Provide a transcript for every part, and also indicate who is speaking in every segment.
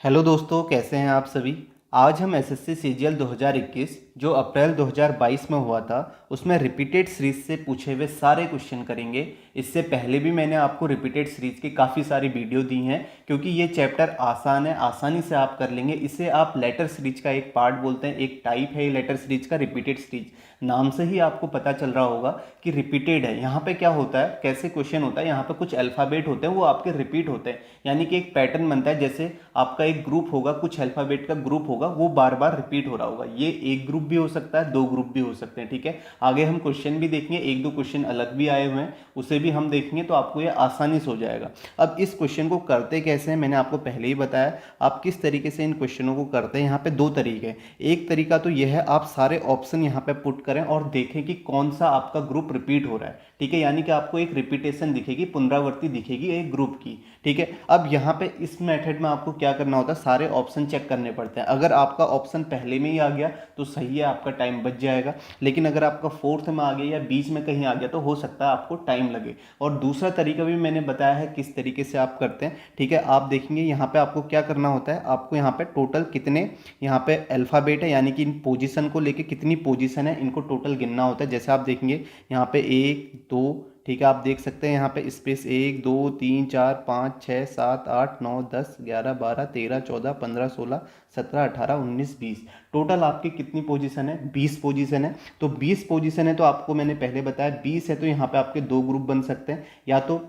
Speaker 1: Hello दोस्तों, कैसे हैं आप सभी। आज हम एसएससी सीजीएल 2021 जो अप्रैल 2022 में हुआ था उसमें रिपीटेड सीरीज से पूछे हुए सारे क्वेश्चन करेंगे। इससे पहले भी मैंने आपको रिपीटेड सीरीज की काफ़ी सारी वीडियो दी हैं क्योंकि ये चैप्टर आसान है, आसानी से आप कर लेंगे। इसे आप लेटर सीरीज का एक पार्ट बोलते हैं, एक टाइप है ये लेटर सीरीज का, रिपीटेड सीरीज। नाम से ही आपको पता चल रहा होगा कि रिपीटेड है। यहाँ पे क्या होता है, कैसे क्वेश्चन होता है, यहाँ पे कुछ अल्फ़ाबेट होते हैं वो आपके रिपीट होते हैं, यानी कि एक पैटर्न बनता है। जैसे आपका एक ग्रुप होगा, कुछ अल्फ़ाबेट का ग्रुप होगा, वो बार बार रिपीट हो रहा होगा। ये एक ग्रुप भी हो सकता है, दो ग्रुप भी हो सकते हैं, ठीक है। आगे हम क्वेश्चन भी देखेंगे, एक दो क्वेश्चन अलग भी आए हुए हैं, उसे भी हम देखेंगे तो आपको ये आसानी से हो जाएगा। अब इस क्वेश्चन को करते कैसे हैं मैंने आपको पहले ही बताया। आप किस तरीके से इन क्वेश्चनों को करते हैं, यहाँ पे दो तरीके हैं। एक तरीका तो यह है, आप सारे ऑप्शन यहाँ पे पुट करें और देखें कि कौन सा आपका ग्रुप रिपीट हो रहा है, ठीक है। यानी कि आपको एक रिपीटेशन दिखेगी, पुनरावृत्ति दिखेगी एक ग्रुप की, ठीक है। अब यहाँ पे इस मेथड में आपको क्या करना होता है, सारे ऑप्शन चेक करने पड़ते हैं। अगर आपका ऑप्शन पहले में ही आ गया तो सही है, आपका टाइम बच जाएगा। लेकिन अगर आपका फोर्थ में आ गया या बीच में कहीं आ गया तो हो सकता है आपको टाइम लगे। और दूसरा तरीका भी मैंने बताया है किस तरीके से आप करते हैं, ठीक है। आप देखेंगे यहाँ पे आपको क्या करना होता है, आपको यहाँ पे टोटल कितने यहाँ पे अल्फ़ाबेट है, यानी कि इन पोजीशन को लेके कितनी पोजीशन है, इनको टोटल गिनना होता है। जैसे आप देखेंगे यहाँ पे एक दो, ठीक है, आप देख सकते हैं यहाँ पे स्पेस 1 2 3 4 5 6 7 8 9 10 11 12 13 14 15 16 17 18 19 20। टोटल आपकी कितनी पोजीशन है, 20 पोजीशन है। तो 20 पोजीशन है तो आपको मैंने पहले बताया 20 है तो यहाँ पे आपके दो ग्रुप बन सकते हैं। या तो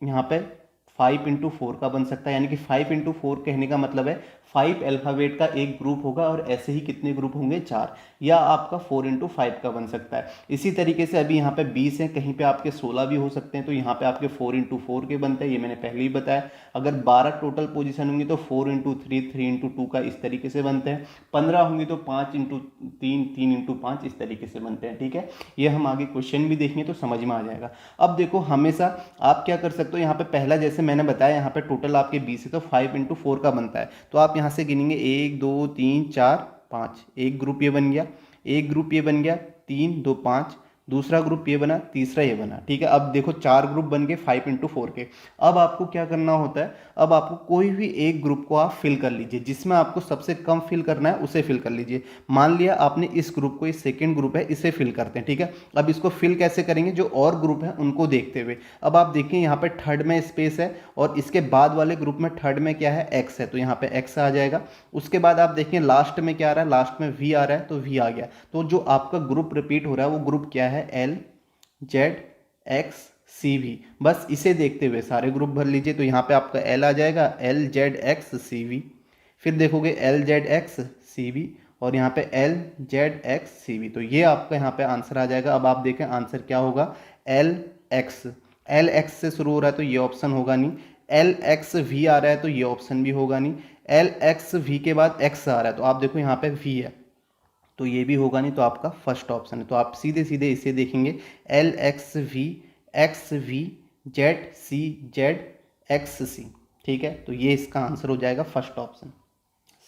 Speaker 1: यहाँ पे 5 into 4 का बन सकता है, यानी कि 5 into 4 कहने का मतलब है 5 अल्फ़ाबेट का एक ग्रुप होगा और ऐसे ही कितने ग्रुप होंगे, 4। या आपका 4 into 5 का बन सकता है। इसी तरीके से अभी यहाँ पे 20 है, कहीं पे आपके 16 भी हो सकते हैं, तो यहाँ पे आपके 4 into 4 के बनते हैं, ये मैंने पहले ही बताया। अगर 12 टोटल पोजीशन होंगी तो 4 into 3 3 into 2 का इस तरीके से बनते हैं। 15 होंगी तो 5 into 3 3 into 5 इस तरीके से बनते हैं, ठीक है। ये हम आगे क्वेश्चन भी देखेंगे तो समझ में आ जाएगा। अब देखो, हमेशा आप क्या कर सकते हो, यहाँ पे पहला जैसे मैंने बताया, यहाँ पे टोटल आपके 20 है तो 5 into 4 का बनता है। तो आप यहाँ से गिनेंगे 1 2 3 4 5, एक ग्रुप ये बन गया, एक ग्रुप ये बन गया, 3 2 5, दूसरा ग्रुप ये बना, तीसरा ये बना, ठीक है। अब देखो 4 ग्रुप बन गए 5 into 4 के। अब आपको क्या करना होता है, अब आपको कोई भी एक ग्रुप को आप फिल कर लीजिए, जिसमें आपको सबसे कम फिल करना है उसे फिल कर लीजिए। मान लिया आपने इस ग्रुप को, ये सेकेंड ग्रुप है, इसे फिल करते हैं, ठीक है। अब इसको फिल कैसे करेंगे, जो और ग्रुप है उनको देखते हुए। अब आप देखिए यहाँ पे थर्ड में स्पेस है और इसके बाद वाले ग्रुप में थर्ड में क्या है, एक्स है, तो यहाँ पे एक्स आ जाएगा। उसके बाद आप देखिए लास्ट में क्या आ रहा है, लास्ट में वी आ रहा है तो वी आ गया। तो जो आपका ग्रुप रिपीट हो रहा है वो ग्रुप क्या है, L Z X C V. बस इसे देखते हुए सारे ग्रुप भर लीजिए। तो यहाँ पे आपका एल आ जाएगा, L Z X C V. फिर देखोगे L Z X C V और यहाँ पे L Z X C V. तो ये आपका यहाँ पे आंसर आ जाएगा। अब आप देखें आंसर क्या होगा, एल एक्स, एल एक्स से शुरू हो रहा है तो ये ऑप्शन होगा नहीं। एल एक्स वी आ रहा है तो ये ऑप्शन भी होगा नहीं। एल एक्स वी के बाद एक्स आ रहा है तो आप देखो यहाँ पे वी है तो ये भी होगा नहीं, तो आपका फर्स्ट ऑप्शन है। तो आप सीधे सीधे इसे देखेंगे, L X V Z C Z X C, ठीक है। तो ये इसका आंसर हो जाएगा फर्स्ट ऑप्शन।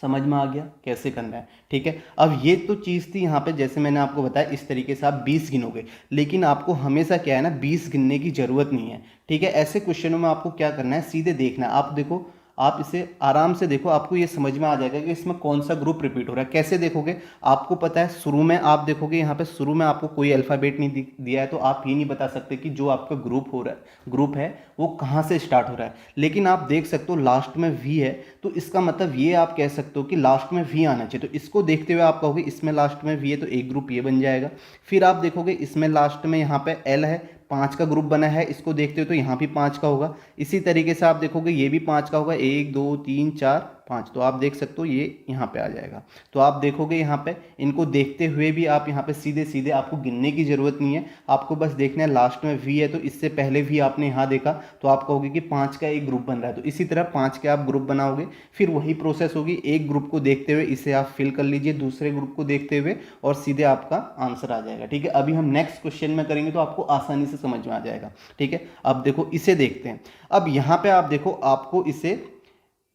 Speaker 1: समझ में आ गया कैसे करना है, ठीक है। अब ये तो चीज़ थी यहाँ पे, जैसे मैंने आपको बताया इस तरीके से आप 20 गिनोगे। लेकिन आपको हमेशा क्या है ना, 20 गिनने की ज़रूरत नहीं है, ठीक है। ऐसे क्वेश्चनों में आपको क्या करना है, सीधे देखना है। आप देखो, आप इसे आराम से देखो, आपको ये समझ में आ जाएगा कि इसमें कौन सा ग्रुप रिपीट हो रहा है। कैसे देखोगे, आपको पता है शुरू में आप देखोगे, यहाँ पे शुरू में आपको कोई अल्फ़ाबेट नहीं दिया है तो आप ये नहीं बता सकते कि जो आपका ग्रुप हो रहा है, ग्रुप है वो कहाँ से स्टार्ट हो रहा है। लेकिन आप देख सकते हो लास्ट में वी है तो इसका मतलब ये आप कह सकते हो कि लास्ट में वी आना चाहिए। तो इसको देखते हुए आप कहोगे इसमें लास्ट में वी है तो एक ग्रुप ये बन जाएगा। फिर आप देखोगे इसमें लास्ट में यहाँ पे एल है, 5 का ग्रुप बना है, इसको देखते हो तो यहाँ भी 5 का होगा। इसी तरीके से आप देखोगे ये भी 5 का होगा, 1 2 3 4 5। तो आप देख सकते हो ये यहाँ पे आ जाएगा। तो आप देखोगे यहाँ पे, इनको देखते हुए भी आप यहाँ पे सीधे सीधे, आपको गिनने की ज़रूरत नहीं है, आपको बस देखना है लास्ट में वी है तो इससे पहले भी आपने यहाँ देखा तो आप कहोगे कि 5 का एक ग्रुप बन रहा है। तो इसी तरह 5 के आप ग्रुप बनाओगे, फिर वही प्रोसेस होगी। एक ग्रुप को देखते हुए इसे आप फिल कर लीजिए, दूसरे ग्रुप को देखते हुए, और सीधे आपका आंसर आ जाएगा, ठीक है। अभी हम नेक्स्ट क्वेश्चन में करेंगे तो आपको आसानी से समझ में आ जाएगा, ठीक है। अब देखो इसे देखते हैं। अब यहाँ पे आप देखो, आपको इसे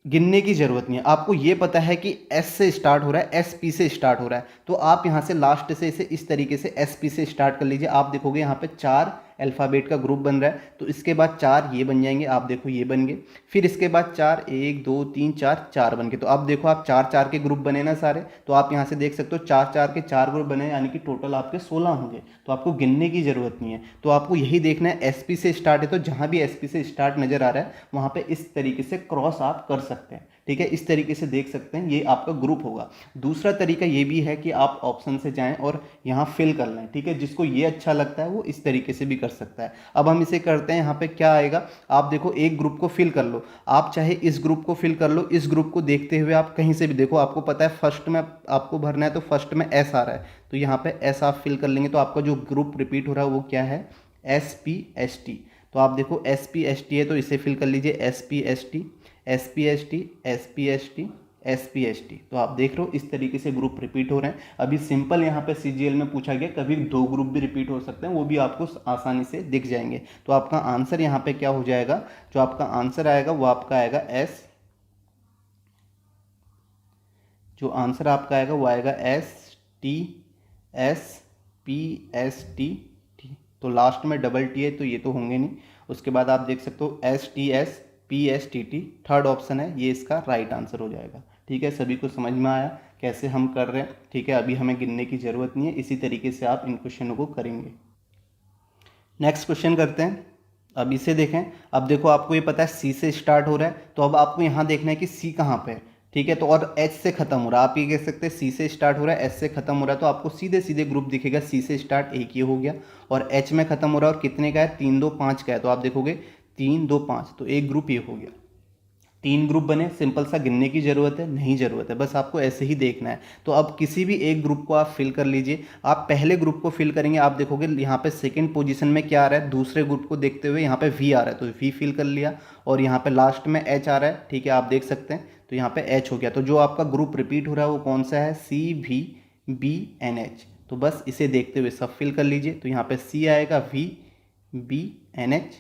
Speaker 1: गिनने की जरूरत नहीं है, आपको ये पता है कि एस से स्टार्ट हो रहा है, एस पी से स्टार्ट हो रहा है। तो आप यहाँ से लास्ट से इसे इस तरीके से एस पी से स्टार्ट कर लीजिए। आप देखोगे यहाँ पे 4 अल्फ़ाबेट का ग्रुप बन रहा है। तो इसके बाद 4 ये बन जाएंगे, आप देखो ये बन गए। फिर इसके बाद 4, 1 2 3 4, 4 बन गए। तो अब देखो आप 4 4 के ग्रुप बने ना सारे, तो आप यहाँ से देख सकते हो 4 4 के 4 ग्रुप बने, यानी कि टोटल आपके 16 होंगे। तो आपको गिनने की ज़रूरत नहीं है। तो आपको यही देखना है एसपी से स्टार्ट है, तो जहाँ भी एसपी से स्टार्ट नज़र आ रहा है वहाँ पे इस तरीके से क्रॉस आप कर सकते हैं, ठीक है। इस तरीके से देख सकते हैं, ये आपका ग्रुप होगा। दूसरा तरीका ये भी है कि आप ऑप्शन से जाएं और यहाँ फिल कर लें, ठीक है। जिसको ये अच्छा लगता है वो इस तरीके से भी कर सकता है। अब हम इसे करते हैं, यहाँ पे क्या आएगा, आप देखो एक ग्रुप को फिल कर लो, आप चाहे इस ग्रुप को फिल कर लो, इस ग्रुप को देखते हुए आप कहीं से भी देखो, आपको पता है फर्स्ट में आपको भरना है, तो फर्स्ट में एस आ रहा है, तो यहाँ पे एस आप फिल कर लेंगे। तो आपका जो ग्रुप रिपीट हो रहा है वो क्या है, SPST। तो आप देखो SPST है, तो इसे फिल कर लीजिए, SPST SPST SPST SPST। तो आप देख रहे हो इस तरीके से ग्रुप रिपीट हो रहे हैं। अभी सिंपल यहाँ पे CGL में पूछा गया, कभी 2 ग्रुप भी रिपीट हो सकते हैं, वो भी आपको आसानी से दिख जाएंगे। तो आपका आंसर यहाँ पे क्या हो जाएगा, जो आपका आंसर आएगा वो आपका आएगा जो आंसर आपका आएगा वो आएगा STSPST। तो लास्ट में डबल टी है, तो ये तो होंगे नहीं। उसके बाद आप देख सकते हो STSPSTT, थर्ड ऑप्शन है, ये इसका राइट आंसर हो जाएगा, ठीक है। सभी को समझ में आया कैसे हम कर रहे हैं, ठीक है। अभी हमें गिनने की ज़रूरत नहीं है, इसी तरीके से आप इन क्वेश्चनों को करेंगे। नेक्स्ट क्वेश्चन करते हैं। अब इसे देखें, अब देखो आपको ये पता है सी से स्टार्ट हो रहा है, तो अब आपको यहाँ देखना है कि सी कहाँ पे है, ठीक है। तो और एच से खत्म हो रहा है, आप ये कह सकते हैं सी से स्टार्ट हो रहा है, एच से खत्म हो रहा है, तो आपको सीधे सीधे ग्रुप दिखेगा, सी से स्टार्ट एक ये हो गया, और एच में खत्म हो रहा है और कितने का है, 3 2 5 का है। तो आप देखोगे 3 2 5, तो एक ग्रुप ये हो गया। 3 ग्रुप बने, सिंपल सा, गिनने की ज़रूरत है नहीं, ज़रूरत है, बस आपको ऐसे ही देखना है। तो अब किसी भी एक ग्रुप को आप फिल कर लीजिए। आप पहले ग्रुप को फिल करेंगे, आप देखोगे यहाँ पे सेकंड पोजीशन में क्या आ रहा है, दूसरे ग्रुप को देखते हुए यहाँ पे वी आ रहा है, तो वी फिल कर लिया, और यहाँ पे लास्ट में एच आ रहा है, ठीक है, आप देख सकते हैं, तो यहाँ पे एच हो गया। तो जो आपका ग्रुप रिपीट हो रहा है वो कौन सा है, CVBNH। तो बस इसे देखते हुए सब फिल कर लीजिए। तो यहाँ पे सी आएगा, VBNH,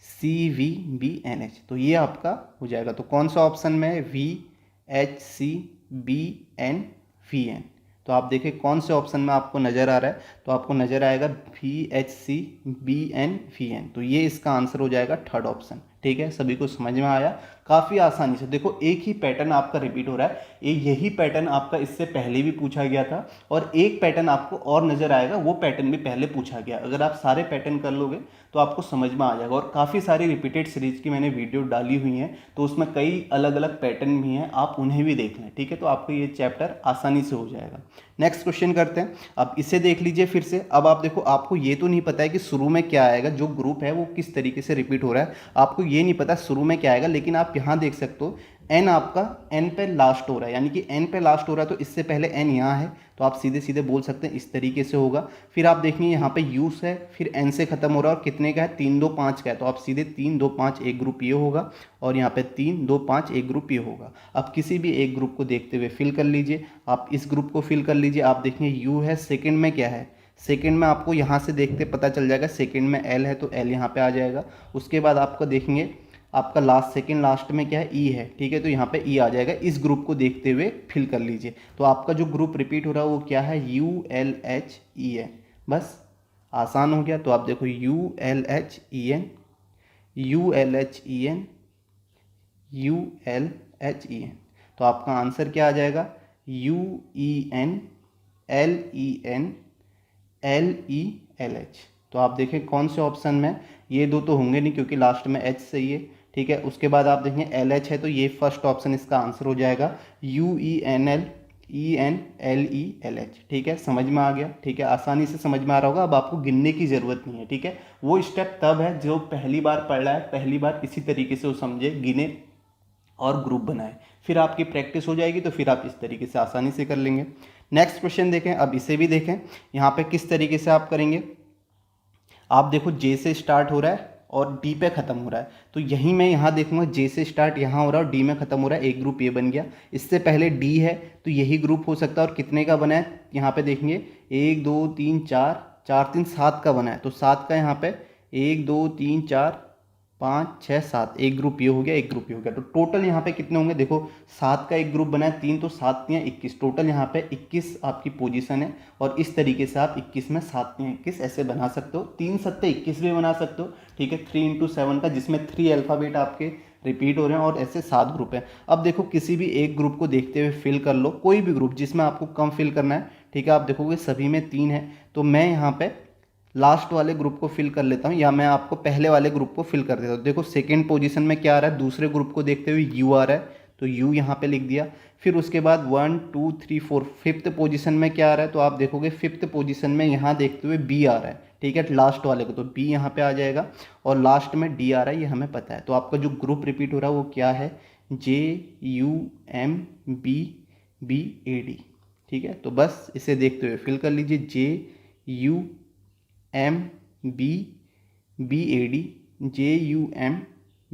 Speaker 1: CVBNH, तो ये आपका हो जाएगा। तो कौन सा ऑप्शन में है, VHCBNVN। तो आप देखिए कौन से ऑप्शन में आपको नज़र आ रहा है, तो आपको नज़र आएगा VHCBNVN। तो ये इसका आंसर हो जाएगा थर्ड ऑप्शन, ठीक है। सभी को समझ में आया, काफ़ी आसानी से। देखो एक ही पैटर्न आपका रिपीट हो रहा है, यही पैटर्न आपका इससे पहले भी पूछा गया था, और एक पैटर्न आपको और नज़र आएगा, वो पैटर्न भी पहले पूछा गया। अगर आप सारे पैटर्न कर लोगे तो आपको समझ में आ जाएगा। और काफ़ी सारी रिपीटेड सीरीज की मैंने वीडियो डाली हुई हैं, तो उसमें कई अलग अलग पैटर्न भी हैं, आप उन्हें भी देख लें, ठीक है। तो आपको ये चैप्टर आसानी से हो जाएगा। नेक्स्ट क्वेश्चन करते हैं। अब इसे देख लीजिए फिर से। अब आप देखो, आपको ये तो नहीं पता है कि शुरू में क्या आएगा, जो ग्रुप है वो किस तरीके से रिपीट हो रहा है, आपको ये नहीं पता शुरू में क्या आएगा, लेकिन आप यहाँ देख सकते हो एन आपका एन पे लास्ट हो रहा है, यानी कि एन पे लास्ट हो रहा है, तो इससे पहले एन यहाँ है, तो आप सीधे सीधे बोल सकते हैं इस तरीके से होगा। फिर आप देखेंगे यहाँ पे यूस है, फिर एन से खत्म हो रहा है, और कितने का है, 3 2 5 का है, तो आप सीधे 3 2 5 एक ग्रुप ये होगा, और यहाँ पे 3 2 5 एक ग्रुप ये होगा। अब किसी भी एक ग्रुप को देखते हुए फिल कर लीजिए। आप इस ग्रुप को फिल कर लीजिए। आप देखेंगे यू है, सेकेंड में क्या है, सेकेंड में आपको यहाँ से देखते पता चल जाएगा, सेकेंड में एल है, तो एल यहाँ पे आ जाएगा। उसके बाद आपको देखेंगे आपका लास्ट, सेकेंड लास्ट में क्या है, ई है, ठीक है, तो यहाँ पे ई आ जाएगा। इस ग्रुप को देखते हुए फिल कर लीजिए। तो आपका जो ग्रुप रिपीट हो रहा है वो क्या है, ULHEN। बस आसान हो गया। तो आप देखो ULHEN ULHEN ULHEN, तो आपका आंसर क्या आ जाएगा, UENLENLELH। तो आप देखें कौन से ऑप्शन में, ये दो तो होंगे नहीं क्योंकि लास्ट में एच सही है, ठीक है। उसके बाद आप देखेंगे LH है, तो ये फर्स्ट ऑप्शन इसका आंसर हो जाएगा, UENLELH, ठीक है। समझ में आ गया, ठीक है, आसानी से समझ में आ रहा होगा। अब आपको गिनने की ज़रूरत नहीं है, ठीक है। वो स्टेप तब है जो पहली बार पढ़ रहा है, पहली बार इसी तरीके से वो समझे, गिने और ग्रुप बनाए, फिर आपकी प्रैक्टिस हो जाएगी, तो फिर आप इस तरीके से आसानी से कर लेंगे। नेक्स्ट क्वेश्चन देखें। अब इसे भी देखें, यहाँ पे किस तरीके से आप करेंगे। आप देखो जे से स्टार्ट हो रहा है और डी पे ख़त्म हो रहा है, तो यहीं मैं यहाँ देखूंगा जे से स्टार्ट यहाँ हो रहा है और डी में ख़त्म हो रहा है, एक ग्रुप ये बन गया। इससे पहले डी है, तो यही ग्रुप हो सकता है, और कितने का बना है, यहाँ पे देखेंगे 1 2 3 4 4 3 7 का बना है, तो 7 का यहाँ पे 1 2 3 4 5 6 7, एक ग्रुप ये हो गया, एक ग्रुप ये हो गया। तो टोटल यहाँ पे कितने होंगे, देखो 7 का एक ग्रुप बना है, 3 तो 7 3 21, टोटल यहाँ पे 21 आपकी पोजीशन है। और इस तरीके से आप 21 में 7 3 21 ऐसे बना सकते हो, 3 सत्ते 21 भी बना सकते हो, ठीक है। 3 इंटू 7 का, जिसमें 3 अल्फ़ाबेट आपके रिपीट हो रहे हैं और ऐसे 7 ग्रुप हैं। अब देखो किसी भी एक ग्रुप को देखते हुए फिल कर लो, कोई भी ग्रुप जिसमें आपको कम फिल करना है, ठीक है। आप देखोगे सभी में 3 है, तो मैं यहाँ पे लास्ट वाले ग्रुप को फिल कर लेता हूँ, या मैं आपको पहले वाले ग्रुप को फिल कर देता हूँ। देखो सेकेंड पोजीशन में क्या आ रहा है, दूसरे ग्रुप को देखते हुए यू आ रहा है, तो यू यहाँ पे लिख दिया। फिर उसके बाद 1 2 3 4 फिफ्थ पोजीशन में क्या आ रहा है, तो आप देखोगे फिफ्थ पोजीशन में यहाँ देखते हुए बी आ रहा है, ठीक है, लास्ट वाले को, तो बी यहाँ पे आ जाएगा। और लास्ट में डी आ रहा है, ये हमें पता है। तो आपका जो ग्रुप रिपीट हो रहा है वो क्या है, JUMBBAD, ठीक है। तो बस इसे देखते हुए फिल कर लीजिए, JUMBBAD,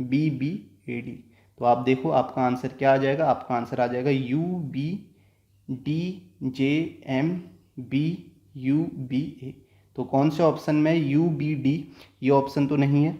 Speaker 1: JUMBBAD। तो आप देखो आपका आंसर क्या आ जाएगा, आपका आंसर आ जाएगा UBDJMBUBA। तो कौन से ऑप्शन में UBD, ये ऑप्शन तो नहीं है,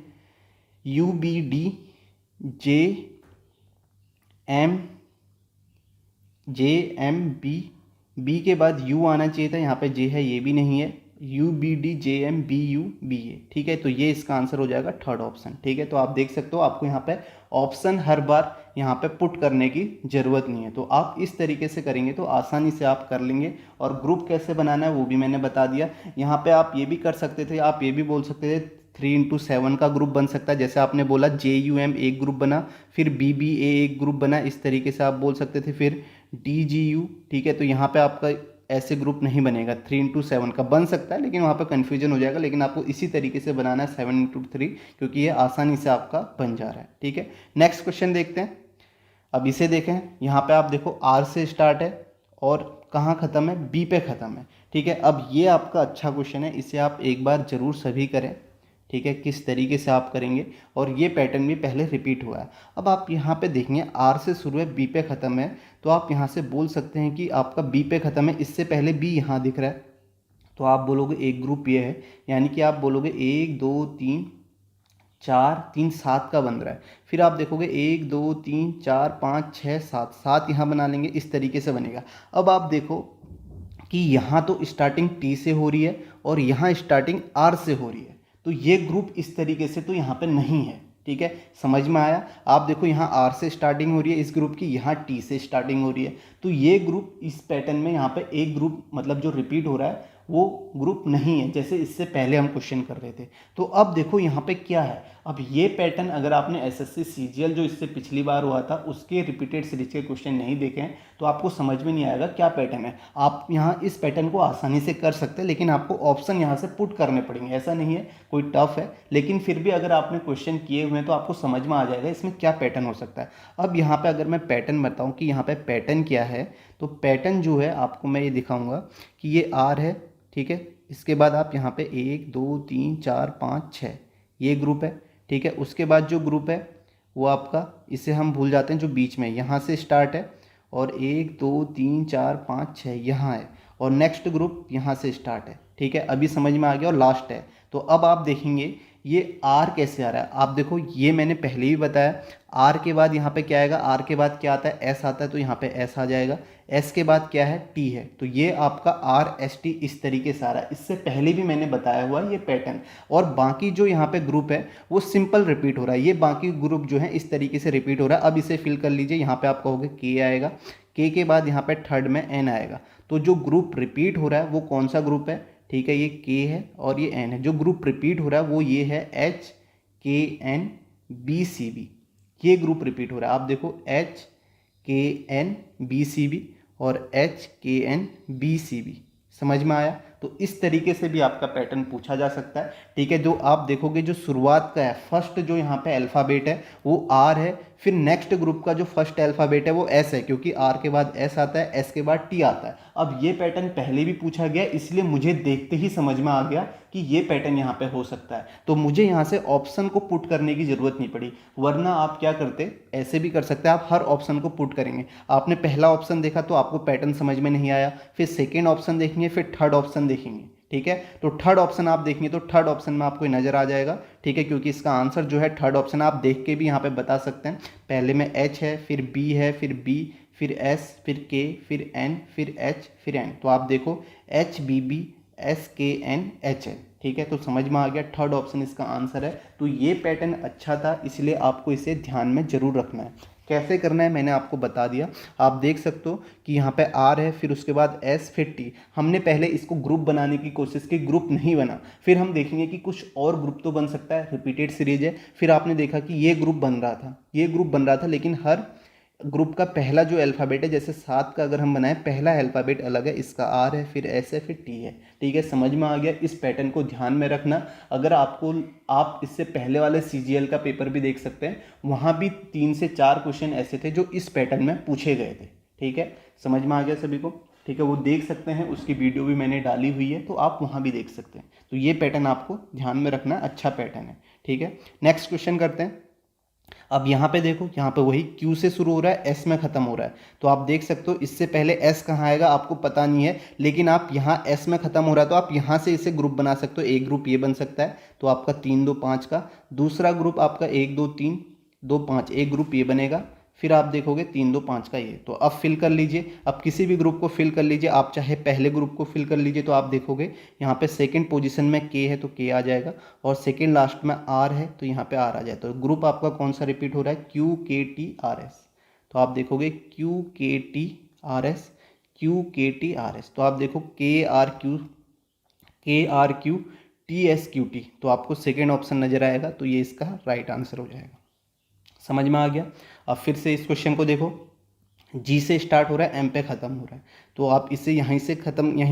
Speaker 1: UBDJMBB के बाद U आना चाहिए था, यहाँ पे J है, ये भी नहीं है, UBDJMBUBA, ठीक है। तो ये इसका आंसर हो जाएगा थर्ड ऑप्शन, ठीक है। तो आप देख सकते हो आपको यहाँ पे ऑप्शन हर बार यहाँ पे पुट करने की ज़रूरत नहीं है, तो आप इस तरीके से करेंगे तो आसानी से आप कर लेंगे। और ग्रुप कैसे बनाना है वो भी मैंने बता दिया। यहाँ पे आप ये भी कर सकते थे, आप ये भी बोल सकते थे 3 इंटू 7 का ग्रुप बन सकता है, जैसे आपने बोला JUM एक ग्रुप बना, फिर BBA एक ग्रुप बना, इस तरीके से आप बोल सकते थे, फिर DGU, ठीक है। तो यहाँ पे आपका ऐसे ग्रुप नहीं बनेगा, 3 इंटू 7 का बन सकता है लेकिन वहाँ पर कन्फ्यूजन हो जाएगा, लेकिन आपको इसी तरीके से बनाना है 7 इंटू 3, क्योंकि ये आसानी से आपका बन जा रहा है, ठीक है। नेक्स्ट क्वेश्चन देखते हैं। अब इसे देखें, यहाँ पे आप देखो R से स्टार्ट है और कहाँ ख़त्म है, B पे ख़त्म है, ठीक है। अब ये आपका अच्छा क्वेश्चन है, इसे आप एक बार ज़रूर सभी करें, ठीक है। किस तरीके से आप करेंगे, और ये पैटर्न भी पहले रिपीट हुआ है। अब आप यहाँ पे देखेंगे R से शुरू है, B पे ख़त्म है, तो आप यहाँ से बोल सकते हैं कि आपका B पे ख़त्म है, इससे पहले B यहाँ दिख रहा है, तो आप बोलोगे एक ग्रुप ये है, यानी कि आप बोलोगे 1 2 3 4 3 7 का बन रहा है। फिर आप देखोगे 1 2 3 4 5 6 7, 7 यहाँ बना लेंगे, इस तरीके से बनेगा। अब आप देखो कि यहाँ तो स्टार्टिंग T से हो रही है और यहाँ स्टार्टिंग R से हो रही है, तो ये ग्रुप इस तरीके से तो यहाँ पे नहीं है, ठीक है। समझ में आया। आप देखो यहाँ R से स्टार्टिंग हो रही है इस ग्रुप की, यहाँ T से स्टार्टिंग हो रही है, तो ये ग्रुप इस पैटर्न में यहाँ पे एक ग्रुप मतलब जो रिपीट हो रहा है वो ग्रुप नहीं है, जैसे इससे पहले हम क्वेश्चन कर रहे थे। तो अब देखो यहाँ पे क्या है, अब ये पैटर्न अगर आपने एसएससी सीजीएल जो इससे पिछली बार हुआ था उसके रिपीटेड सीरीज के क्वेश्चन नहीं देखे हैं तो आपको समझ में नहीं आएगा क्या पैटर्न है। आप यहाँ इस पैटर्न को आसानी से कर सकते हैं, लेकिन आपको ऑप्शन यहाँ से पुट करने पड़ेंगे, ऐसा नहीं है कोई टफ है, लेकिन फिर भी अगर आपने क्वेश्चन किए हुए हैं तो आपको समझ में आ जाएगा इसमें क्या पैटर्न हो सकता है। अब यहाँ पे अगर मैं पैटर्न बताऊँ कि यहाँ पे पैटर्न क्या है, तो पैटर्न जो है आपको मैं ये दिखाऊंगा कि ये R है, ठीक है। इसके बाद आप यहाँ पे 1 2 3 4 5 6 ये ग्रुप है, ठीक है। उसके बाद जो ग्रुप है वो आपका, इसे हम भूल जाते हैं, जो बीच में यहाँ से स्टार्ट है और 1 2 3 4 5 6 यहाँ है, और नेक्स्ट ग्रुप यहाँ से स्टार्ट है, ठीक है। अभी समझ में आ गया, और लास्ट है। तो अब आप देखेंगे ये R कैसे आ रहा है, आप देखो ये मैंने पहले ही बताया, R के बाद यहाँ पे क्या आएगा, R के बाद क्या आता है, S आता है, तो यहाँ पे S आ जाएगा, S के बाद क्या है, T है, तो ये आपका RST इस तरीके से आ रहा है। इससे पहले भी मैंने बताया हुआ ये पैटर्न, और बाकी जो यहाँ पे ग्रुप है वो सिंपल रिपीट हो रहा है, ये बाकी ग्रुप जो है इस तरीके से रिपीट हो रहा है। अब इसे फिल कर लीजिए, यहाँ पे आप कहोगे K आएगा, K के बाद यहाँ पे थर्ड में N आएगा, तो जो ग्रुप रिपीट हो रहा है वो कौन सा ग्रुप है, ठीक है, ये K है और ये N है। जो ग्रुप रिपीट हो रहा है वो ये है HKNBCB, ये ग्रुप रिपीट हो रहा है। आप देखो HKNBCB और HKNBCB, समझ में आया। तो इस तरीके से भी आपका पैटर्न पूछा जा सकता है, ठीक है। जो आप देखोगे जो शुरुआत का है, फर्स्ट जो यहाँ पे अल्फ़ाबेट है वो R है, फिर नेक्स्ट ग्रुप का जो फर्स्ट अल्फ़ाबेट है वो S है, क्योंकि R के बाद S आता है, S के बाद T आता है। अब ये पैटर्न पहले भी पूछा गया, इसलिए मुझे देखते ही समझ में आ गया कि ये पैटर्न यहाँ पे हो सकता है, तो मुझे यहाँ से ऑप्शन को पुट करने की ज़रूरत नहीं पड़ी। वरना आप क्या करते, ऐसे भी कर सकते हैं, आप हर ऑप्शन को पुट करेंगे। आपने पहला ऑप्शन देखा तो आपको पैटर्न समझ में नहीं आया, फिर सेकेंड ऑप्शन देखेंगे, फिर थर्ड ऑप्शन देखेंगे, ठीक है। तो थर्ड ऑप्शन आप देखेंगे तो थर्ड ऑप्शन में आपको नज़र आ जाएगा, ठीक है, क्योंकि इसका आंसर जो है थर्ड ऑप्शन आप देख के भी यहाँ पे बता सकते हैं। पहले में H है, फिर B है, फिर B, फिर S, फिर K, फिर N, फिर H, फिर N। तो आप देखो HBBSKNH है, ठीक है। तो समझ में आ गया, थर्ड ऑप्शन इसका आंसर है। तो ये पैटर्न अच्छा था, इसलिए आपको इसे ध्यान में जरूर रखना है। कैसे करना है मैंने आपको बता दिया। आप देख सकते हो कि यहाँ पे R है, फिर उसके बाद S, फिर T। हमने पहले इसको ग्रुप बनाने की कोशिश की, ग्रुप नहीं बना। फिर हम देखेंगे कि कुछ और ग्रुप तो बन सकता है, रिपीटेड सीरीज है। फिर आपने देखा कि ये ग्रुप बन रहा था, ये ग्रुप बन रहा था, लेकिन हर ग्रुप का पहला जो अल्फ़ाबेट है, जैसे 7 का अगर हम बनाएं, पहला अल्फ़ाबेट अलग है, इसका R है, फिर S है, फिर T है, ठीक है। समझ में आ गया। इस पैटर्न को ध्यान में रखना। अगर आप इससे पहले वाले CGL का पेपर भी देख सकते हैं, वहाँ भी 3 से 4 क्वेश्चन ऐसे थे जो इस पैटर्न में पूछे गए थे, ठीक है। समझ में आ गया सभी को, ठीक है। वो देख सकते हैं, उसकी वीडियो भी मैंने डाली हुई है, तो आप वहाँ भी देख सकते हैं। तो ये पैटर्न आपको ध्यान में रखना, अच्छा पैटर्न है, ठीक है। नेक्स्ट क्वेश्चन करते हैं। अब यहाँ पे देखो, यहाँ पे वही Q से शुरू हो रहा है, S में ख़त्म हो रहा है। तो आप देख सकते हो इससे पहले S कहाँ आएगा आपको पता नहीं है, लेकिन आप यहाँ S में ख़त्म हो रहा है तो आप यहाँ से इसे ग्रुप बना सकते हो। एक ग्रुप ये बन सकता है, तो आपका 3 2 5 का। दूसरा ग्रुप आपका 1 2 3 2 5, एक ग्रुप ये बनेगा। फिर आप देखोगे 3 2 5 का ये। तो अब फिल कर लीजिए, अब किसी भी ग्रुप को फिल कर लीजिए। आप चाहे पहले ग्रुप को फिल कर लीजिए, तो आप देखोगे यहाँ पे सेकंड पोजीशन में K है तो K आ जाएगा, और सेकंड लास्ट में R है तो यहाँ पे R आ जाएगा। तो ग्रुप आपका कौन सा रिपीट हो रहा है, QKTRS। तो आप देखोगे QKTRS, QKTRS। तो आप देखो KRQTSQT, तो आपको सेकेंड ऑप्शन नजर आएगा। तो ये इसका राइट आंसर हो जाएगा। समझ में आ गया। अब फिर से इस क्वेश्चन को देखो, G से स्टार्ट हो रहा है, M पे ख़त्म हो रहा है। तो आप इसे यहीं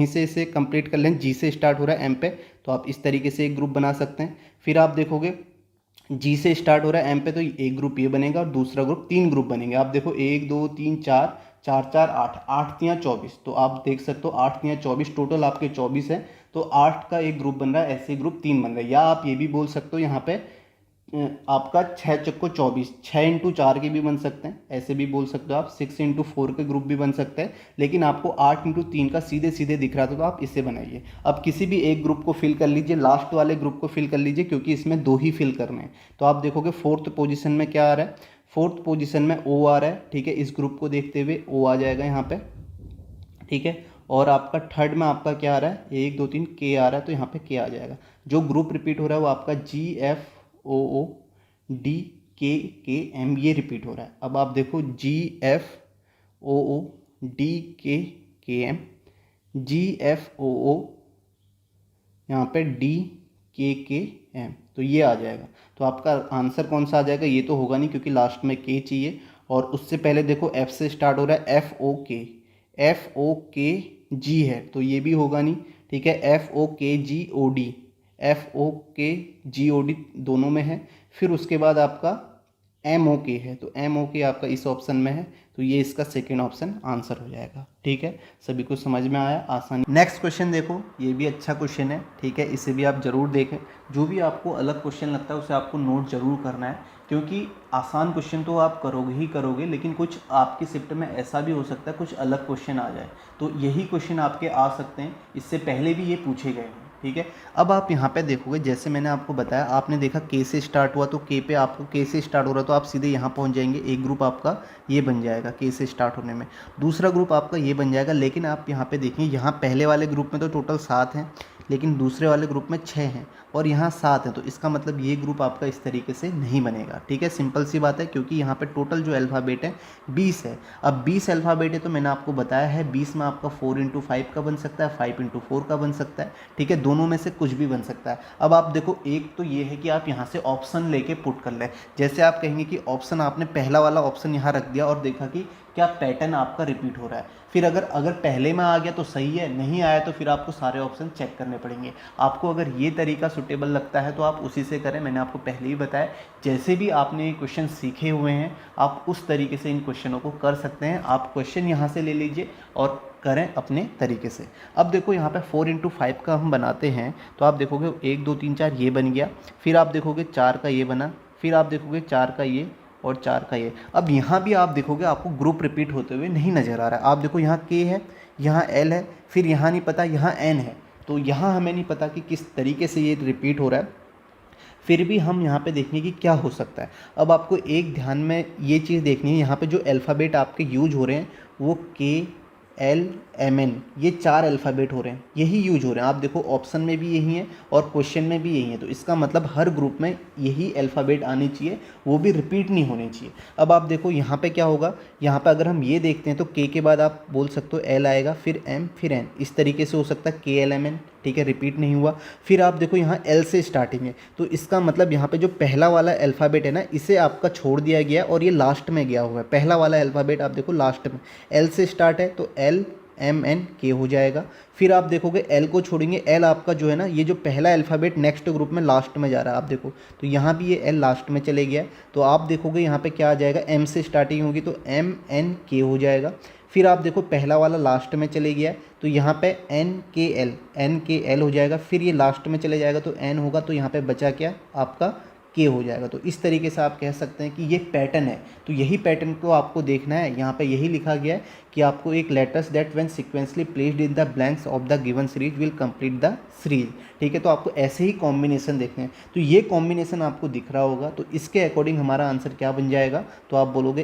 Speaker 1: से इसे कंप्लीट कर लें। G से स्टार्ट हो रहा है, M पे, तो आप इस तरीके से एक ग्रुप बना सकते हैं। फिर आप देखोगे G से स्टार्ट हो रहा है, M पे, तो एक ग्रुप ये बनेगा और दूसरा ग्रुप, 3 ग्रुप बनेंगे। आप देखो 1 2 3 4 4 4 8, 8 3 24। तो आप देख सकते हो 8 3 24, टोटल आपके 24 है। तो 8 का एक ग्रुप बन रहा है, ऐसे ग्रुप 3 बन रहा है। या आप ये भी बोल सकते हो यहाँ पे आपका 6 चक्को 24, 6 इंटू 4 के भी बन सकते हैं, ऐसे भी बोल सकते हो आप। 6 इंटू 4 के ग्रुप भी बन सकते हैं, लेकिन आपको 8 इंटू 3 का सीधे सीधे दिख रहा था, तो आप इसे बनाइए। अब किसी भी एक ग्रुप को फिल कर लीजिए, लास्ट वाले ग्रुप को फिल कर लीजिए, क्योंकि इसमें 2 ही फिल करने हैं। तो आप देखोगे फोर्थ पोजिशन में क्या आ रहा है, फोर्थ पोजिशन में O आ रहा है, ठीक है। इस ग्रुप को देखते हुए O आ जाएगा यहाँ पे, ठीक है। और आपका थर्ड में आपका क्या आ रहा है, 1 2 3 K आ रहा है, तो यहाँ पे K आ जाएगा। जो ग्रुप रिपीट हो रहा है वो आपका GFOODKKM, ये रिपीट हो रहा है। अब आप देखो GFOODKKM, GFOO, यहाँ पे DKKM, तो ये आ जाएगा। तो आपका आंसर कौन सा आ जाएगा, ये तो होगा नहीं क्योंकि लास्ट में K चाहिए। और उससे पहले देखो F से स्टार्ट हो रहा है, FOKG है, तो ये भी होगा नहीं, ठीक है। FOKGOD दोनों में है। फिर उसके बाद आपका MOK है, तो MOK आपका इस ऑप्शन में है, तो ये इसका सेकेंड ऑप्शन आंसर हो जाएगा, ठीक है। सभी को समझ में आया, आसानी। नेक्स्ट क्वेश्चन देखो, ये भी अच्छा क्वेश्चन है, ठीक है, इसे भी आप ज़रूर देखें। जो भी आपको अलग क्वेश्चन लगता है उसे आपको नोट ज़रूर करना है, क्योंकि आसान क्वेश्चन तो आप करोगे ही करोगे, लेकिन कुछ आपकी शिफ्ट में ऐसा भी हो सकता है कुछ अलग क्वेश्चन आ जाए, तो यही क्वेश्चन आपके आ सकते हैं। इससे पहले भी ये पूछे गए हैं, ठीक है। अब आप यहाँ पे देखोगे, जैसे मैंने आपको बताया, आपने देखा K से स्टार्ट हुआ, तो K पे आपको K से स्टार्ट हो रहा है, तो आप सीधे यहाँ पहुँच जाएंगे। एक ग्रुप आपका ये बन जाएगा K से स्टार्ट होने में, दूसरा ग्रुप आपका ये बन जाएगा। लेकिन आप यहाँ पे देखेंगे, यहाँ पहले वाले ग्रुप में तो टोटल 7 हैं, लेकिन दूसरे वाले ग्रुप में 6 हैं और यहाँ 7 हैं, तो इसका मतलब ये ग्रुप आपका इस तरीके से नहीं बनेगा, ठीक है। सिंपल सी बात है, क्योंकि यहाँ पे टोटल जो अल्फ़ाबेट है 20 है। अब 20 अल्फ़ाबेट है, तो मैंने आपको बताया है 20 में आपका 4 इंटू 5 का बन सकता है, 5 इंटू 4 का बन सकता है, ठीक है। दोनों में से कुछ भी बन सकता है। अब आप देखो, एक तो ये है कि आप यहाँ से ऑप्शन लेके पुट कर लें। जैसे आप कहेंगे कि ऑप्शन, आपने पहला वाला ऑप्शन यहाँ रख दिया और देखा कि क्या पैटर्न आपका रिपीट हो रहा है। फिर अगर पहले में आ गया तो सही है, नहीं आया तो फिर आपको सारे ऑप्शन चेक करने पड़ेंगे। आपको अगर ये तरीका सुटेबल लगता है तो आप उसी से करें। मैंने आपको पहले ही बताया, जैसे भी आपने ये क्वेश्चन सीखे हुए हैं आप उस तरीके से इन क्वेश्चनों को कर सकते हैं। आप क्वेश्चन यहाँ से ले लीजिए और करें अपने तरीके से। अब देखो यहाँ पे 4 इंटू 5 का हम बनाते हैं, तो आप देखोगे 1 2 3 4 ये बन गया, फिर आप देखोगे 4 का ये बना, फिर आप देखोगे 4 का ये और 4 का ये। अब यहाँ भी आप देखोगे आपको ग्रुप रिपीट होते हुए नहीं नज़र आ रहा है। आप देखो यहाँ K है, यहाँ L है, फिर यहाँ नहीं पता, यहाँ N है, तो यहाँ हमें नहीं पता कि किस तरीके से ये रिपीट हो रहा है, फिर भी हम यहाँ पे देखेंगे कि क्या हो सकता है। अब आपको एक ध्यान में ये चीज़ देखनी है, यहाँ पे जो अल्फ़ाबेट आपके यूज हो रहे हैं वो KLMN, ये 4 अल्फ़ाबेट हो रहे हैं, यही यूज हो रहे हैं। आप देखो ऑप्शन में भी यही है और क्वेश्चन में भी यही है, तो इसका मतलब हर ग्रुप में यही अल्फ़ाबेट आनी चाहिए, वो भी रिपीट नहीं होनी चाहिए। अब आप देखो यहाँ पे क्या होगा, यहाँ पे अगर हम ये देखते हैं तो K के बाद आप बोल सकते हो L आएगा, फिर M, फिर N, इस तरीके से हो सकता है KLMN, ठीक है, रिपीट नहीं हुआ। फिर आप देखो यहाँ L से स्टार्टिंग है, तो इसका मतलब यहाँ पे जो पहला वाला अल्फ़ाबेट है ना, इसे आपका छोड़ दिया गया और ये लास्ट में गया हुआ है। पहला वाला अल्फ़ाबेट आप देखो लास्ट में L से स्टार्ट है, तो LMNK हो जाएगा। फिर आप देखोगे L को छोड़ेंगे, L आपका जो है ना, ये जो पहला अल्फ़ाबेट नेक्स्ट ग्रुप में लास्ट में जा रहा है, आप देखो तो यहाँ भी ये L लास्ट में चले गया, तो आप देखोगे यहाँ पे क्या आ जाएगा, M से स्टार्टिंग होगी तो MNK हो जाएगा। फिर आप देखो पहला वाला लास्ट में चले गया, तो यहाँ पे NKL हो जाएगा। फिर ये लास्ट में चले जाएगा तो N होगा, तो यहाँ पे बचा क्या आपका K हो जाएगा। तो इस तरीके से आप कह सकते हैं कि ये पैटर्न है, तो यही पैटर्न को आपको देखना है। यहाँ पे यही लिखा गया है कि आपको एक letters that when sequentially placed in the blanks of the given series will complete the series, ठीक है। तो आपको ऐसे ही कॉम्बिनेशन देखने हैं, तो ये कॉम्बिनेशन आपको दिख रहा होगा, तो इसके अकॉर्डिंग हमारा आंसर क्या बन जाएगा, तो आप बोलोगे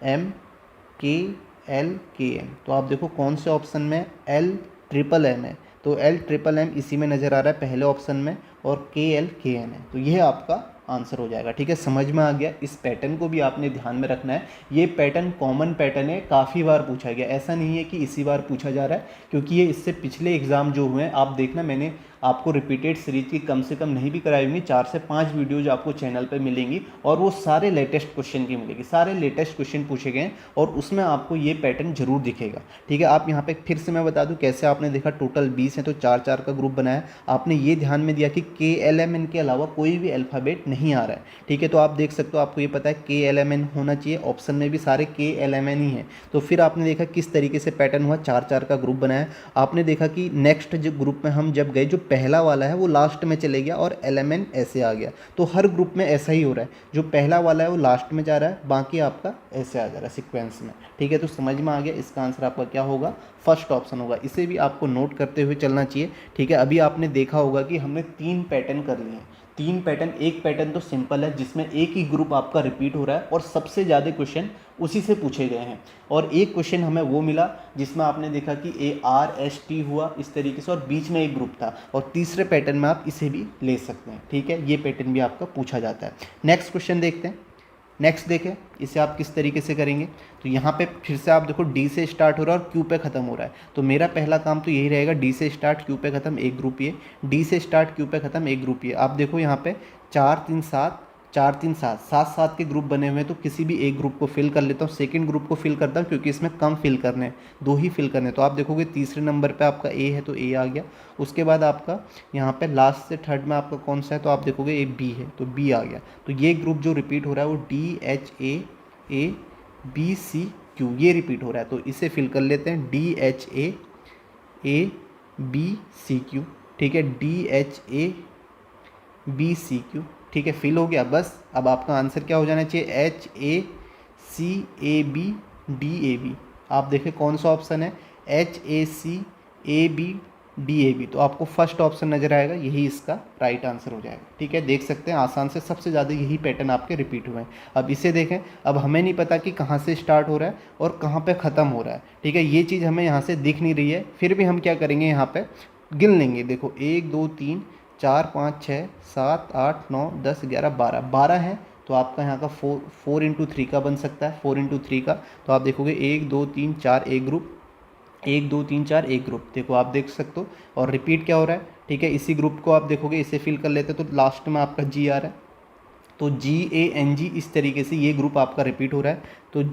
Speaker 1: LMMMKLKM। तो आप देखो कौन से ऑप्शन में LMM है, तो LMM इसी में नज़र आ रहा है पहले ऑप्शन में, और KLKN है, तो यह आपका आंसर हो जाएगा, ठीक है। समझ में आ गया। इस पैटर्न को भी आपने ध्यान में रखना है, ये पैटर्न कॉमन पैटर्न है, काफ़ी बार पूछा गया, ऐसा नहीं है कि इसी बार पूछा जा रहा है, क्योंकि ये इससे पिछले एग्ज़ाम जो हुए हैं, आप देखना मैंने आपको रिपीटेड सीरीज की कम से कम नहीं भी कराई होंगी, 4 से 5 वीडियोज आपको चैनल पे मिलेंगी, और वो सारे लेटेस्ट क्वेश्चन की मिलेगी, सारे लेटेस्ट क्वेश्चन पूछे गए हैं, और उसमें आपको ये पैटर्न जरूर दिखेगा, ठीक है। आप यहाँ पे फिर से मैं बता दूँ कैसे आपने देखा, टोटल 20 है तो 4-4 का ग्रुप बनाया, आपने ये ध्यान में दिया कि KLMN के अलावा कोई भी अल्फ़ाबेट नहीं आ रहा है, ठीक है। तो आप देख सकते हो, आपको ये पता है KLMN होना चाहिए, ऑप्शन में भी सारे KLMN ही है। तो फिर आपने देखा किस तरीके से पैटर्न हुआ, 4-4 का ग्रुप बनाया। आपने देखा कि नेक्स्ट जो ग्रुप में हम जब गए, जो पहला वाला है वो लास्ट में चले गया और LMN ऐसे आ गया, तो हर ग्रुप में ऐसा ही हो रहा है, जो पहला वाला है वो लास्ट में जा रहा है, बाकी आपका ऐसे आ जा रहा है सीक्वेंस में, ठीक है। तो समझ में आ गया, इसका आंसर आपका क्या होगा, फर्स्ट ऑप्शन होगा। इसे भी आपको नोट करते हुए चलना चाहिए, ठीक है। अभी आपने देखा होगा कि हमने 3 पैटर्न कर लिए हैं, 3 पैटर्न। एक पैटर्न तो सिंपल है जिसमें एक ही ग्रुप आपका रिपीट हो रहा है और सबसे ज़्यादा क्वेश्चन उसी से पूछे गए हैं, और एक क्वेश्चन हमें वो मिला जिसमें आपने देखा कि ARST हुआ इस तरीके से, और बीच में एक ग्रुप था, और तीसरे पैटर्न में आप इसे भी ले सकते हैं, ठीक है। ये पैटर्न भी आपका पूछा जाता है। नेक्स्ट क्वेश्चन देखते हैं। नेक्स्ट देखें इसे आप किस तरीके से करेंगे, तो यहाँ पे फिर से आप देखो D से स्टार्ट हो रहा है और Q पे ख़त्म हो रहा है, तो मेरा पहला काम तो यही रहेगा, D से स्टार्ट Q पे ख़त्म एक ग्रुप ये, D से स्टार्ट Q पे ख़त्म एक ग्रुप ये। आप देखो यहाँ पे 4 3 7 4 3 7 7 7 के ग्रुप बने हुए हैं, तो किसी भी एक ग्रुप को फिल कर लेता हूँ, सेकंड ग्रुप को फिल करता हूँ क्योंकि इसमें कम फिल करने हैं, 2 ही फिल करने हैं। तो आप देखोगे तीसरे नंबर पे आपका A है, तो A आ गया। उसके बाद आपका यहाँ पे लास्ट से थर्ड में आपका कौन सा है, तो आप देखोगे ये B है, तो B आ गया। तो ये ग्रुप जो रिपीट हो रहा है वो DHAABCQ, ये रिपीट हो रहा है, तो इसे फिल कर लेते हैं, DHAABCQ, ठीक है, DHABCQ, ठीक है, फिल हो गया। बस अब आपका आंसर क्या हो जाना चाहिए, HACABDAB। आप देखें कौन सा ऑप्शन है, HACABDAB, तो आपको फर्स्ट ऑप्शन नजर आएगा, यही इसका राइट आंसर हो जाएगा, ठीक है। देख सकते हैं आसान से सबसे ज़्यादा यही पैटर्न आपके रिपीट हुए हैं। अब इसे देखें, अब हमें नहीं पता कि कहाँ से स्टार्ट हो रहा है और कहाँ पे ख़त्म हो रहा है, ठीक है, ये चीज़ हमें यहाँ से दिख नहीं रही है, फिर भी हम क्या करेंगे, यहाँ पे गिन लेंगे। देखो 1 2 3 4 5 6 7 8 9 10 11 12 है, तो आपका यहाँ का 4 इंटू 3 का बन सकता है, 4 इंटू 3 का। तो आप देखोगे 1 2 3 4 एक ग्रुप, 1 2 3 4 एक ग्रुप, देखो आप देख सकते हो, और रिपीट क्या हो रहा है, ठीक है। इसी ग्रुप को आप देखोगे, इसे फिल कर लेते, तो लास्ट में आपका G आ रहा है, तो GANG, इस तरीके से ये ग्रुप आपका रिपीट हो रहा है, तो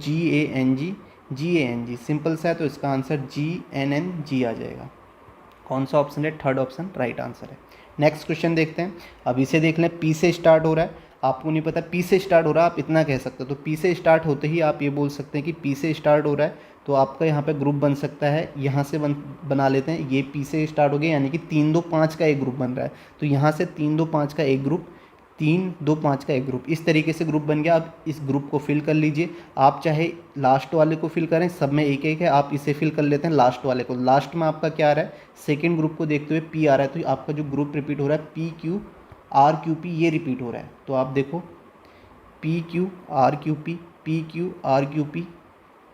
Speaker 1: GANG सिंपल सा है, तो इसका आंसर GNNG आ जाएगा। कौन सा ऑप्शन है, थर्ड ऑप्शन राइट आंसर है। नेक्स्ट क्वेश्चन देखते हैं। अब इसे देख लें, P से स्टार्ट हो रहा है, आपको नहीं पता P से स्टार्ट हो रहा है, आप इतना कह सकते हो, तो P से स्टार्ट होते ही आप ये बोल सकते हैं कि P से स्टार्ट हो रहा है, तो आपका यहाँ पे ग्रुप बन सकता है, यहाँ से बना लेते हैं, ये P से स्टार्ट हो गया, यानी कि 3 2 5 का एक ग्रुप बन रहा है, तो यहाँ से 3 2 5 का एक ग्रुप, 3 2 5 का एक ग्रुप, इस तरीके से ग्रुप बन गया। अब इस ग्रुप को फिल कर लीजिए। आप चाहे लास्ट वाले को फिल करें, सब में एक एक है, आप इसे फिल कर लेते हैं लास्ट वाले को। लास्ट में आपका क्या आ रहा है, सेकेंड ग्रुप को देखते हुए पी आ रहा है, तो आपका जो ग्रुप रिपीट हो रहा है P Q R Q P, ये रिपीट हो रहा है। तो आप देखो P Q R Q P, P Q R Q P,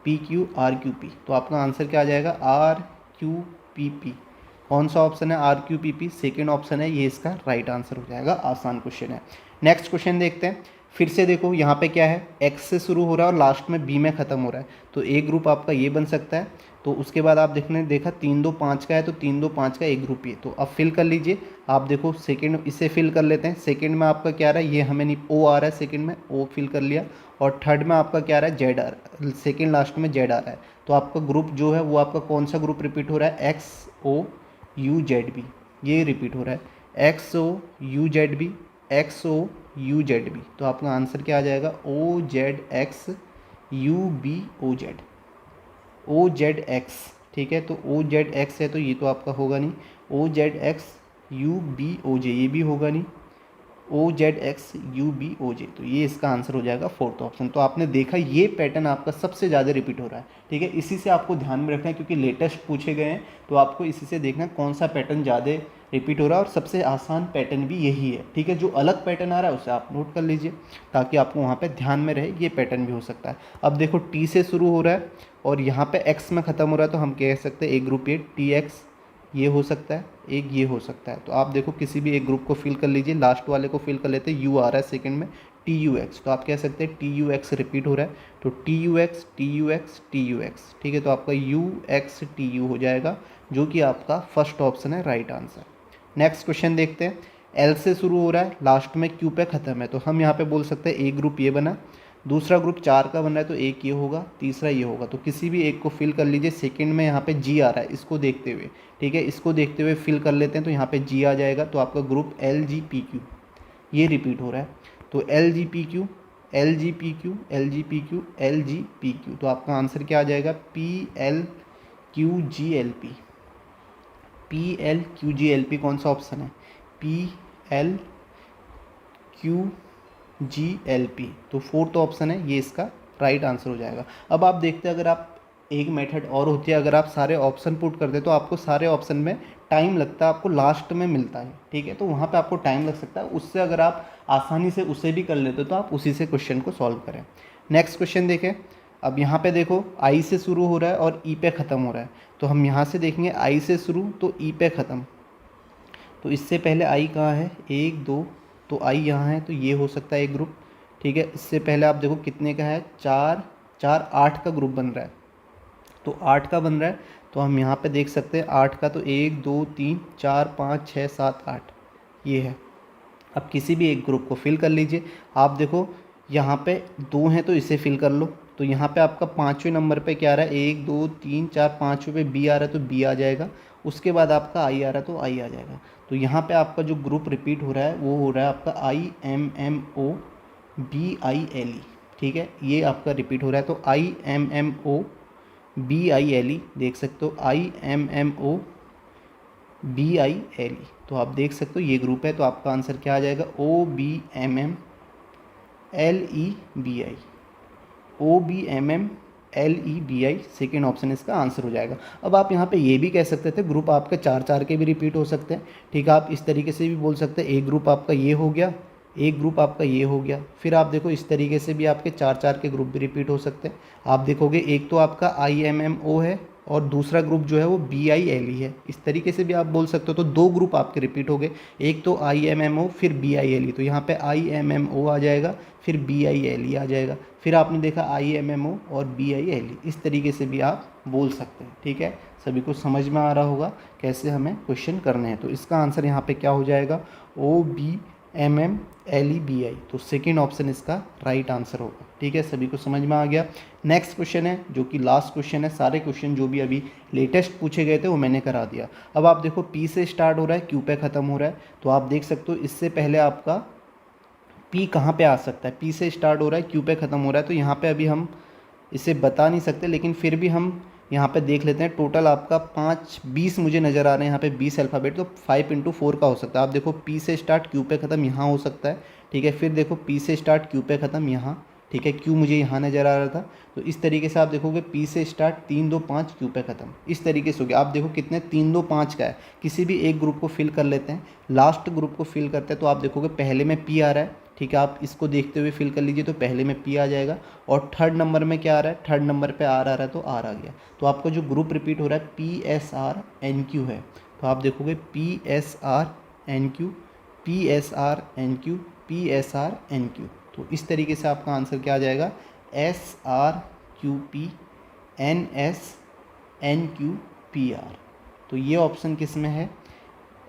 Speaker 1: P Q R Q P, तो आपका आंसर क्या आ जाएगा, आर क्यू पी पी। कौन सा ऑप्शन है, R Q P P, second option है, ये इसका राइट आंसर हो जाएगा। आसान क्वेश्चन है। नेक्स्ट क्वेश्चन देखते हैं। फिर से देखो यहाँ पे क्या है, एक्स से शुरू हो रहा है और लास्ट में बी में ख़त्म हो रहा है, तो एक ग्रुप आपका ये बन सकता है। तो उसके बाद आप देखा 3 2 5 का है, तो 3 2 5 का एक ग्रुप ही है, तो अब फिल कर लीजिए। आप देखो सेकंड, इसे फिल कर लेते हैं। सेकंड में आपका क्या आ रहा है, ये हमें नहीं, ओ आ रहा है सेकंड में, ओ फिल कर लिया। और थर्ड में आपका क्या आ रहा है, जेड आ रहा है, सेकंड लास्ट में जेड आ रहा है। तो आपका ग्रुप जो है वो आपका कौन सा ग्रुप रिपीट हो रहा है, X O U Z B, ये रिपीट हो रहा है, X O U Z B, X O U Z B. तो आपका आंसर क्या आ जाएगा, O Z X U B O Z, O Z X. ठीक है, तो ओ जेड एक्स है, तो ये तो आपका होगा नहीं। O Z X U B O J, ये भी होगा नहीं। O Z X U B O J, तो ये इसका आंसर हो जाएगा फोर्थ ऑप्शन। तो आपने देखा ये पैटर्न आपका सबसे ज़्यादा रिपीट हो रहा है। ठीक है, इसी से आपको ध्यान में रखना है, क्योंकि लेटेस्ट पूछे गए हैं, तो आपको इसी से देखना है कौन सा पैटर्न ज़्यादा रिपीट हो रहा है, और सबसे आसान पैटर्न भी यही है। ठीक है, जो अलग पैटर्न आ रहा है उसे आप नोट कर लीजिए, ताकि आपको वहाँ पर ध्यान में रहे ये पैटर्न भी हो सकता है। अब देखो टी से शुरू हो रहा है और यहाँ पर एक्स में ख़त्म हो रहा है, तो हम कह सकते हैं एक ग्रुप ये टी एक्स, ये हो सकता है, एक ये हो सकता है। तो आप देखो किसी भी एक ग्रुप को फिल कर लीजिए। लास्ट वाले को फिल कर लेते हैं, यू आ रहा है सेकंड में, टी यू एक्स, तो आप कह सकते हैं टी यू एक्स रिपीट हो रहा है, तो T U x T U x T U x. ठीक है, तो आपका यू एक्स टी यू हो जाएगा, जो कि आपका फर्स्ट ऑप्शन है, राइट आंसर। नेक्स्ट क्वेश्चन देखते हैं। एल से शुरू हो रहा है, लास्ट में क्यू पे ख़त्म है, तो हम यहाँ पे बोल सकते हैं एक ग्रुप ये बना, दूसरा ग्रुप 4 का बन रहा है, तो एक ये होगा, तीसरा ये होगा, तो किसी भी एक को फिल कर लीजिए। सेकंड में यहाँ पे जी आ रहा है, इसको देखते हुए, ठीक है, इसको देखते हुए फिल कर लेते हैं, तो यहाँ पे जी आ जाएगा। तो आपका group L G P Q, ये रिपीट हो रहा है, तो L G P Q L G P Q L G P Q L G P Q, तो आपका आंसर क्या आ जाएगा, P L Q G L P, P L Q G L P. कौन सा ऑप्शन है, P L Q G L P, तो fourth option है, ये इसका राइट आंसर हो जाएगा। अब आप देखते हैं, अगर आप एक मेथड और होती है, अगर आप सारे ऑप्शन पुट करते तो आपको सारे ऑप्शन में टाइम लगता है, आपको लास्ट में मिलता है। ठीक है, तो वहाँ पे आपको टाइम लग सकता है, उससे अगर आप आसानी से उसे भी कर लेते तो आप उसी से क्वेश्चन को सॉल्व करें। नेक्स्ट क्वेश्चन देखें। अब यहाँ पे देखो आई से शुरू हो रहा है और ई पे ख़त्म हो रहा है, तो हम यहाँ से देखेंगे आई से शुरू तो ई पे ख़त्म, तो इससे पहले आई कहाँ है, 1 2, तो आई यहाँ है, तो ये हो सकता है एक ग्रुप। ठीक है, इससे पहले आप देखो कितने का है, 4 4 8 का ग्रुप बन रहा है, तो 8 का बन रहा है, तो हम यहाँ पे देख सकते हैं 8 का, तो 1 2 3 4 5 6 7 8, ये है। अब किसी भी एक ग्रुप को फिल कर लीजिए। आप देखो यहाँ पे 2 हैं, तो इसे फिल कर लो, तो यहाँ पे आपका 5वें नंबर पे क्या आ रहा है, 1 2 3 4 5वें पे बी आ रहा है, तो बी आ जाएगा। उसके बाद आपका आई आ रहा है, तो आई आ जाएगा। तो यहाँ पे आपका जो ग्रुप रिपीट हो रहा है वो हो रहा है आपका I M M O B I L E. ठीक है, ये आपका रिपीट हो रहा है, तो I M M O B I L E, देख सकते हो I M M O B I L E, तो आप देख सकते हो ये ग्रुप है। तो आपका आंसर क्या आ जाएगा, O B M M L E B I, O B M M L E B I, second option इसका आंसर हो जाएगा। अब आप यहाँ पे ये भी कह सकते थे ग्रुप आपके 4 4 के भी रिपीट हो सकते हैं। ठीक है, आप इस तरीके से भी बोल सकते हैं, एक ग्रुप आपका ये हो गया, एक ग्रुप आपका ये हो गया, फिर आप देखो इस तरीके से भी आपके 4 4 के ग्रुप भी रिपीट हो सकते हैं। आप देखोगे एक तो आपका आई एम एम ओ है और दूसरा ग्रुप जो है वो बी आई एल ई है, इस तरीके से भी आप बोल सकते हो। तो 2 ग्रुप आपके रिपीट हो गए, एक तो आई एम एम ओ फिर बी आई एल ई, तो यहाँ पे आई एम एम ओ आ जाएगा, फिर बी आई एल ई आ जाएगा, फिर आपने देखा आई एम एम ओ और बी आई एल ई, इस तरीके से भी आप बोल सकते हैं। ठीक है, सभी को समझ में आ रहा होगा कैसे हमें क्वेश्चन करने हैं। तो इसका आंसर यहाँ पे क्या हो जाएगा, O B M M L E B I, तो सेकेंड ऑप्शन इसका राइट आंसर होगा। ठीक है, सभी को समझ में आ गया। नेक्स्ट क्वेश्चन है जो कि लास्ट क्वेश्चन है, सारे क्वेश्चन जो भी अभी लेटेस्ट पूछे गए थे वो मैंने करा दिया। अब आप देखो पी से स्टार्ट हो रहा है, क्यू पे ख़त्म हो रहा है, तो आप देख सकते हो इससे पहले आपका पी कहाँ पे आ सकता है, पी से स्टार्ट हो रहा है, क्यू पे ख़त्म हो रहा है, तो यहाँ पे अभी हम इसे बता नहीं सकते, लेकिन फिर भी हम यहाँ पे देख लेते हैं। टोटल आपका 5 20 मुझे नज़र आ रहे हैं यहाँ पे 20 अल्फ़ाबेट, तो 5 × 4 का हो सकता है। आप देखो पी से स्टार्ट क्यू पे ख़त्म यहाँ हो सकता है, ठीक है। फिर देखो P से स्टार्ट Q पे ख़त्म यहाँ, ठीक है। Q मुझे यहाँ नज़र आ रहा था, तो इस तरीके से आप देखोगे P से स्टार्ट 3 2 5 Q पे ख़त्म, इस तरीके से हो गया। आप देखो कितने 3 2 5 का है। किसी भी एक ग्रुप को फिल कर लेते हैं, लास्ट ग्रुप को फिल करते हैं, तो आप देखोगे पहले में P आ रहा है, ठीक है। आप इसको देखते हुए फिल कर लीजिए, तो पहले में P आ जाएगा। और थर्ड नंबर में क्या आ रहा है, थर्ड नंबर पे R आ रहा है, तो R आ गया। तो आपका जो ग्रुप रिपीट हो रहा है PSRNQ है, तो आप देखोगे PSRNQ PSRNQ PSRNQ। तो इस तरीके से आपका आंसर क्या आ जाएगा, SRQPNSNQPR। तो ये ऑप्शन किस में है,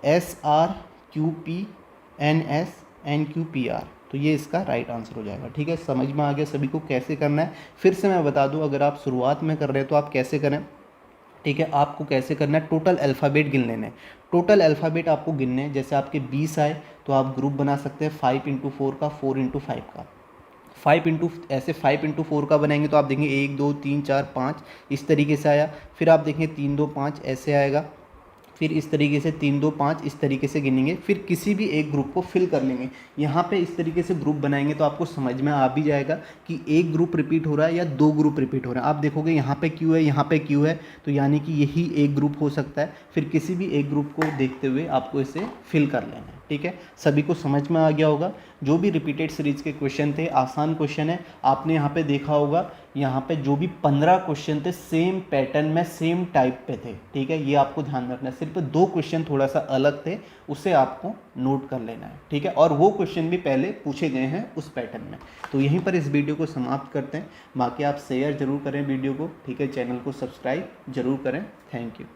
Speaker 1: SRQPNSNQPR। तो ये इसका राइट आंसर हो जाएगा, ठीक है। समझ में आ गया सभी को कैसे करना है। फिर से मैं बता दूं, अगर आप शुरुआत में कर रहे हैं तो आप कैसे करें, ठीक है। आपको कैसे करना है, टोटल अल्फ़ाबेट गिन लेने हैं। टोटल अल्फ़ाबेट आपको गिनने हैं। जैसे आपके 20 आए तो आप ग्रुप बना सकते हैं 5 × 4 का, 4 × 5 का। 5 × 4 का बनाएंगे तो आप देखेंगे 1 2 3 4 5 इस तरीके से आया। फिर आप देखेंगे 3 2 5 ऐसे आएगा। फिर इस तरीके से 3 2 5 इस तरीके से गिनेंगे। फिर किसी भी एक ग्रुप को फिल कर लेंगे। यहाँ पे इस तरीके से ग्रुप बनाएंगे तो आपको समझ में आ भी जाएगा कि एक ग्रुप रिपीट हो रहा है या दो ग्रुप रिपीट हो रहा है। आप देखोगे यहाँ पे क्यू है, यहाँ पे क्यू है, तो यानी कि यही एक ग्रुप हो सकता है। फिर किसी भी एक ग्रुप को देखते हुए आपको इसे फिल कर लेना है, ठीक है। सभी को समझ में आ गया होगा। जो भी रिपीटेड सीरीज के क्वेश्चन थे, आसान क्वेश्चन है। आपने यहाँ पे देखा होगा, यहाँ पे जो भी 15 क्वेश्चन थे सेम पैटर्न में, सेम टाइप पे थे, ठीक है। ये आपको ध्यान रखना है। सिर्फ 2 क्वेश्चन थोड़ा सा अलग थे, उसे आपको नोट कर लेना है, ठीक है। और वो क्वेश्चन भी पहले पूछे गए हैं उस पैटर्न में। तो यहीं पर इस वीडियो को समाप्त करते हैं। बाकी आप शेयर जरूर करें वीडियो को, ठीक है। चैनल को सब्सक्राइब जरूर करें। Thank you.